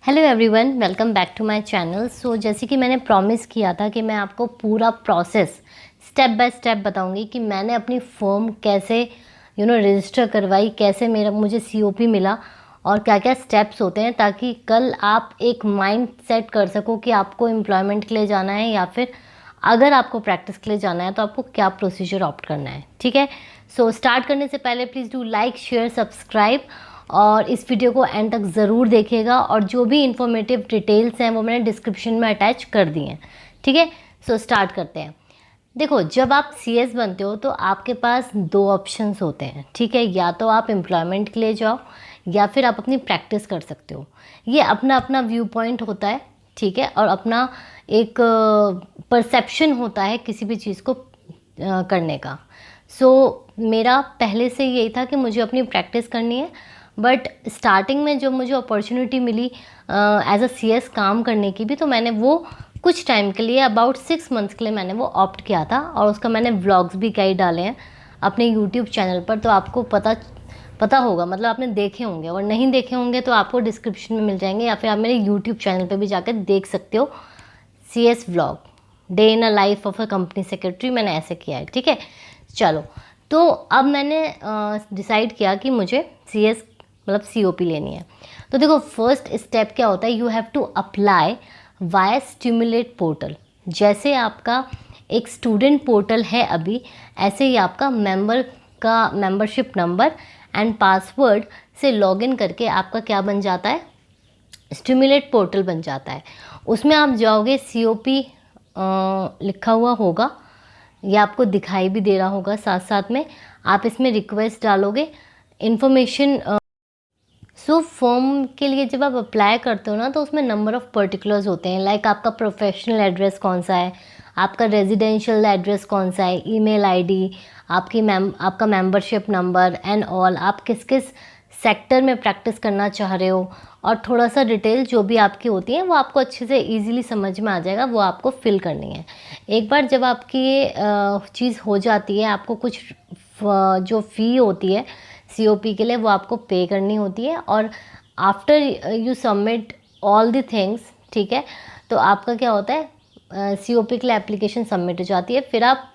Hello everyone, welcome back to my channel. So जैसे कि मैंने प्रॉमिस किया था कि मैं आपको पूरा प्रोसेस स्टेप बाय स्टेप बताऊंगी कि मैंने अपनी फर्म कैसे रजिस्टर करवाई, कैसे मुझे सीओपी मिला और क्या क्या स्टेप्स होते हैं, ताकि कल आप एक माइंड सेट कर सको कि आपको एम्प्लॉयमेंट के लिए जाना है या फिर अगर आपको प्रैक्टिस के लिए जाना है तो आपको क्या प्रोसीजर ऑप्ट करना है। ठीक है, सो स्टार्ट करने से पहले please do like, share, subscribe और इस वीडियो को एंड तक ज़रूर देखिएगा। और जो भी इंफॉर्मेटिव डिटेल्स हैं वो मैंने डिस्क्रिप्शन में अटैच कर दी हैं। ठीक है, सो स्टार्ट करते हैं। देखो, जब आप सीएस बनते हो तो आपके पास दो ऑप्शंस होते हैं। ठीक है, या तो आप एम्प्लॉयमेंट के लिए जाओ या फिर आप अपनी प्रैक्टिस कर सकते हो। ये अपना अपना व्यू पॉइंट होता है। ठीक है, और अपना एक परसेप्शन होता है किसी भी चीज़ को करने का। मेरा पहले से यही था कि मुझे अपनी प्रैक्टिस करनी है, बट स्टार्टिंग में जब मुझे अपॉर्चुनिटी मिली एज अ सीएस काम करने की भी, तो मैंने वो कुछ टाइम के लिए अबाउट 6 मंथ्स के लिए मैंने वो ऑप्ट किया था। और उसका मैंने व्लॉग्स भी कई डाले हैं अपने यूट्यूब चैनल पर, तो आपको पता होगा, मतलब आपने देखे होंगे, और नहीं देखे होंगे तो आपको डिस्क्रिप्शन में मिल जाएंगे या फिर आप मेरे यूट्यूब चैनल पर भी जाकर देख सकते हो। CS vlog, day in a life of a company secretary, मैंने ऐसे किया है। ठीक है, चलो, तो अब मैंने डिसाइड किया कि मुझे सीएस मतलब सीओपी लेनी है। तो देखो, फर्स्ट स्टेप क्या होता है, you have to apply via stimulate portal. जैसे आपका एक स्टूडेंट पोर्टल है अभी, ऐसे ही आपका मेंबरशिप नंबर एंड पासवर्ड से लॉगिन करके आपका क्या बन जाता है, स्टिमुलेट पोर्टल बन जाता है। उसमें आप जाओगे, सीओपी लिखा हुआ होगा, या आपको दिखाई भी दे रहा होगा साथ साथ में। आप इसमें रिक्वेस्ट डालोगे, इन्फॉर्मेशन फॉर्म के लिए जब आप अप्लाई करते हो ना, तो उसमें नंबर ऑफ़ पर्टिकुलर्स होते हैं, लाइक आपका प्रोफेशनल एड्रेस कौन सा है, आपका रेजिडेंशियल एड्रेस कौन सा है, ईमेल आईडी, आपका मेंबरशिप नंबर एंड ऑल, आप किस किस सेक्टर में प्रैक्टिस करना चाह रहे हो, और थोड़ा सा डिटेल जो भी आपकी होती है वो आपको अच्छे से इजीली समझ में आ जाएगा, वो आपको फिल करनी है। एक बार जब आपकी ये चीज़ हो जाती है, आपको कुछ जो फ़ी होती है सीओपी के लिए वो आपको पे करनी होती है, और after you submit all the things, ठीक है, तो आपका क्या होता है, सीओपी के लिए एप्लीकेशन सबमिट हो जाती है। फिर आप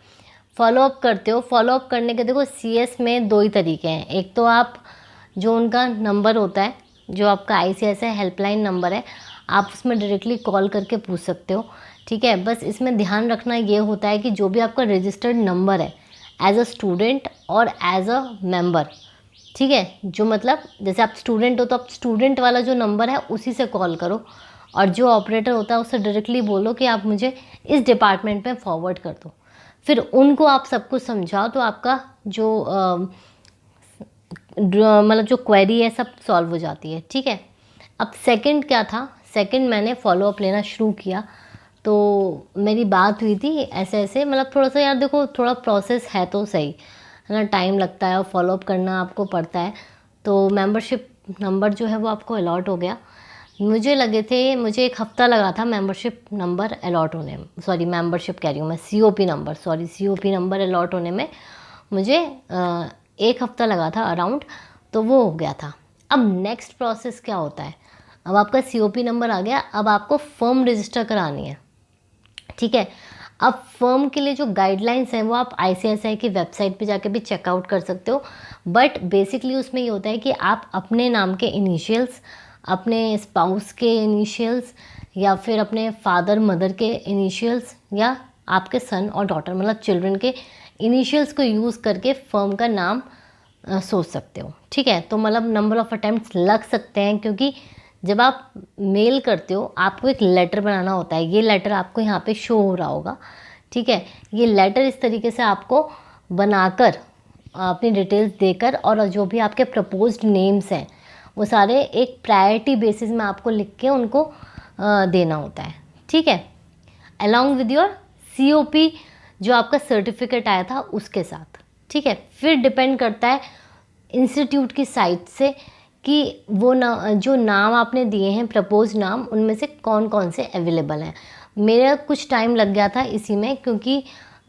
फॉलोअप करते हो। फॉलोअप करने के देखो, सीएस में दो ही तरीके हैं। एक तो आप जो उनका नंबर होता है, जो आपका आईसीआईसीआई हेल्पलाइन नंबर है, आप उसमें डायरेक्टली कॉल करके पूछ सकते हो। ठीक है, बस इसमें ध्यान रखना ये होता है कि जो भी आपका रजिस्टर्ड नंबर है एज अ स्टूडेंट और एज अ मेंबर, ठीक है, जो मतलब जैसे आप स्टूडेंट हो तो आप स्टूडेंट वाला जो नंबर है उसी से कॉल करो, और जो ऑपरेटर होता है उससे डायरेक्टली बोलो कि आप मुझे इस डिपार्टमेंट में फॉरवर्ड कर दो। फिर उनको आप सब कुछ समझाओ, तो आपका जो मतलब जो क्वेरी है सब सॉल्व हो जाती है। ठीक है, अब सेकंड क्या था, सेकंड मैंने फॉलोअप लेना शुरू किया। तो मेरी बात हुई थी ऐसे ऐसे, मतलब थोड़ा सा, यार देखो, थोड़ा प्रोसेस है तो सही है ना, टाइम लगता है और फॉलोअप करना आपको पड़ता है। तो मेंबरशिप नंबर जो है वो आपको अलॉट हो गया। मुझे 1 हफ़्ता लगा था मेंबरशिप नंबर अलॉट होने में, सॉरी मेंबरशिप कह रही हूँ मैं, सीओपी नंबर अलॉट होने में मुझे 1 हफ़्ता लगा था अराउंड, तो वो हो गया था। अब नेक्स्ट प्रोसेस क्या होता है, अब आपका सीओपी नंबर आ गया, अब आपको फर्म रजिस्टर करानी है। ठीक है, अब फर्म के लिए जो गाइडलाइंस हैं वो आप आईसीआईसीआई की वेबसाइट पे जाके भी चेकआउट कर सकते हो। बट बेसिकली उसमें ये होता है कि आप अपने नाम के इनिशियल्स, अपने स्पाउस के इनिशियल्स, या फिर अपने फादर मदर के इनिशियल्स, या आपके सन और डॉटर मतलब चिल्ड्रन के इनिशियल्स को यूज़ करके फर्म का नाम सोच सकते हो। ठीक है, तो मतलब नंबर ऑफ़ अटैम्प्ट्स लग सकते हैं, क्योंकि जब आप मेल करते हो आपको एक लेटर बनाना होता है। ये लेटर आपको यहाँ पे शो हो रहा होगा। ठीक है, ये लेटर इस तरीके से आपको बनाकर, अपनी डिटेल्स देकर, और जो भी आपके प्रपोज्ड नेम्स हैं वो सारे एक प्रायोरिटी बेसिस में आपको लिख के उनको देना होता है। ठीक है, अलॉन्ग विद योर सीओपी जो आपका सर्टिफिकेट आया था उसके साथ। ठीक है, फिर डिपेंड करता है इंस्टीट्यूट की साइट से कि वो जो नाम आपने दिए हैं, प्रपोज नाम, उनमें से कौन कौन से अवेलेबल हैं। मेरा कुछ टाइम लग गया था इसी में, क्योंकि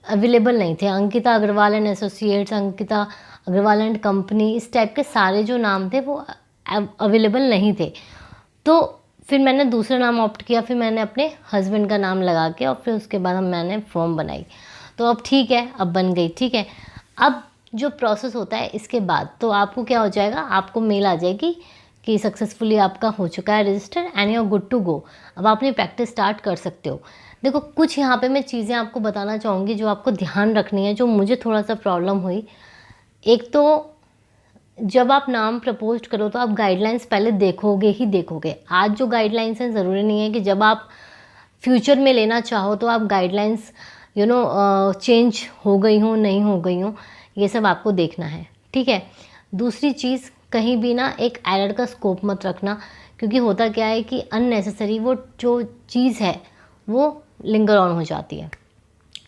अवेलेबल नहीं थे। Ankita Agarwal and associates, Ankita Agarwal and company, इस टाइप के सारे जो नाम थे वो अवेलेबल नहीं थे। तो फिर मैंने दूसरा नाम ऑप्ट किया, फिर मैंने अपने हस्बैंड का नाम लगा के और फिर उसके बाद मैंने फॉर्म बनाई। तो अब ठीक है, अब बन गई, ठीक है। अब जो प्रोसेस होता है इसके बाद तो आपको क्या हो जाएगा, आपको मेल आ जाएगी कि सक्सेसफुली आपका हो चुका है register and you are good to go. अब आप अपनी प्रैक्टिस स्टार्ट कर सकते हो। देखो कुछ यहाँ पे मैं चीज़ें आपको बताना चाहूँगी जो आपको ध्यान रखनी है, जो मुझे थोड़ा सा प्रॉब्लम हुई। एक तो जब आप नाम प्रपोज करो तो आप गाइडलाइंस पहले देखोगे ही देखोगे। आज जो गाइडलाइंस हैं, ज़रूरी नहीं है कि जब आप फ्यूचर में लेना चाहो तो आप गाइडलाइंस चेंज हो गई हो नहीं हो गई हो, ये सब आपको देखना है, ठीक है। दूसरी चीज़, कहीं भी ना एक एरर का स्कोप मत रखना, क्योंकि होता क्या है कि अननेसेसरी वो जो चीज़ है वो लिंगर ऑन हो जाती है,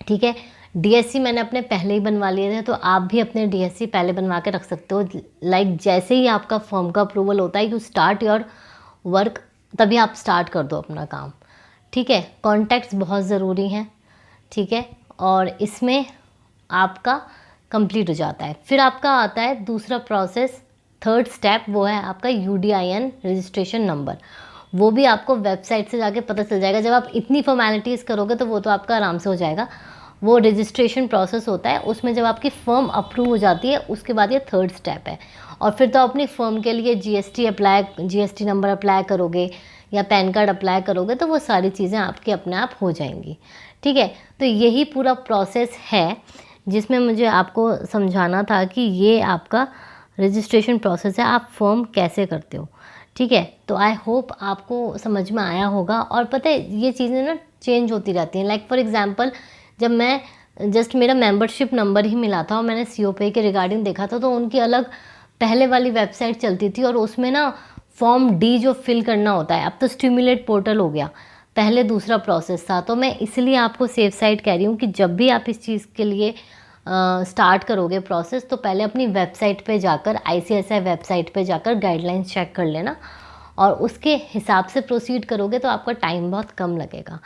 ठीक है। डीएससी मैंने अपने पहले ही बनवा लिए थे, तो आप भी अपने डीएससी पहले बनवा के रख सकते हो। लाइक जैसे ही आपका फॉर्म का अप्रूवल होता है, यू स्टार्ट योर वर्क, तभी आप स्टार्ट कर दो अपना काम, ठीक है। कॉन्टैक्ट्स बहुत ज़रूरी हैं, ठीक है। और इसमें आपका कंप्लीट हो जाता है। फिर आपका आता है दूसरा प्रोसेस, थर्ड स्टेप, वो है आपका UDIN रजिस्ट्रेशन नंबर। वो भी आपको वेबसाइट से जाके पता चल जाएगा। जब आप इतनी फॉर्मेलिटीज़ करोगे तो वो तो आपका आराम से हो जाएगा। वो रजिस्ट्रेशन प्रोसेस होता है, उसमें जब आपकी फ़र्म अप्रूव हो जाती है उसके बाद ये थर्ड स्टेप है। और फिर तो अपनी फ़र्म के लिए GST नंबर अप्लाई करोगे या पैन कार्ड अप्लाई करोगे तो वो सारी चीज़ें आपकी अपने आप हो जाएंगी, ठीक है। तो यही पूरा प्रोसेस है जिसमें मुझे आपको समझाना था कि ये आपका रजिस्ट्रेशन प्रोसेस है, आप फॉर्म कैसे करते हो, ठीक है। तो आई होप आपको समझ में आया होगा। और पता है ये चीज़ें ना चेंज होती रहती हैं। लाइक फॉर एग्जांपल, जब मैं जस्ट मेरा मेंबरशिप नंबर ही मिला था और मैंने COPay के रिगार्डिंग देखा था, तो उनकी अलग पहले वाली वेबसाइट चलती थी और उसमें ना फॉर्म D जो फिल करना होता है, अब तो स्टिमुलेट पोर्टल हो गया, पहले दूसरा प्रोसेस था। तो मैं इसलिए आपको सेफ साइड कह रही हूँ कि जब भी आप इस चीज़ के लिए स्टार्ट करोगे प्रोसेस, तो पहले अपनी वेबसाइट पे जाकर, ICSI वेबसाइट पे जाकर गाइडलाइंस चेक कर लेना और उसके हिसाब से प्रोसीड करोगे तो आपका टाइम बहुत कम लगेगा,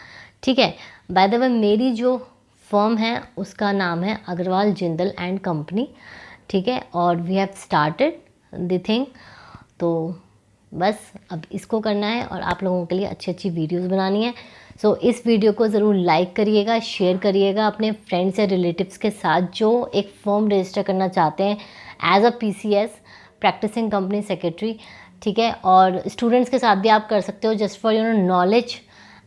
ठीक है। बाय द वे, मेरी जो फर्म है उसका नाम है अग्रवाल जिंदल एंड कंपनी, ठीक है। और we have started the thing. तो बस अब इसको करना है और आप लोगों के लिए अच्छी अच्छी वीडियोस बनानी है। सो इस वीडियो को ज़रूर लाइक करिएगा, शेयर करिएगा अपने फ्रेंड्स या रिलेटिव्स के साथ जो एक फॉर्म रजिस्टर करना चाहते हैं as a PCS, practising company secretary, ठीक है। और स्टूडेंट्स के साथ भी आप कर सकते हो, just for knowledge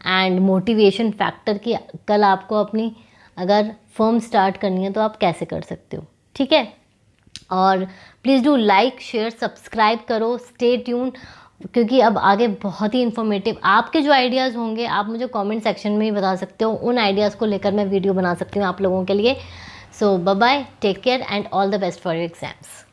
and motivation factor कि कल आपको अपनी अगर फर्म स्टार्ट करनी है तो आप कैसे कर सकते हो, ठीक है। और please do like, share, subscribe करो, स्टे ट्यून, क्योंकि अब आगे बहुत ही इन्फॉर्मेटिव आपके जो आइडियाज़ होंगे आप मुझे कमेंट सेक्शन में ही बता सकते हो। उन आइडियाज़ को लेकर मैं वीडियो बना सकती हूँ आप लोगों के लिए। So bye bye, take care and all the best for your exams.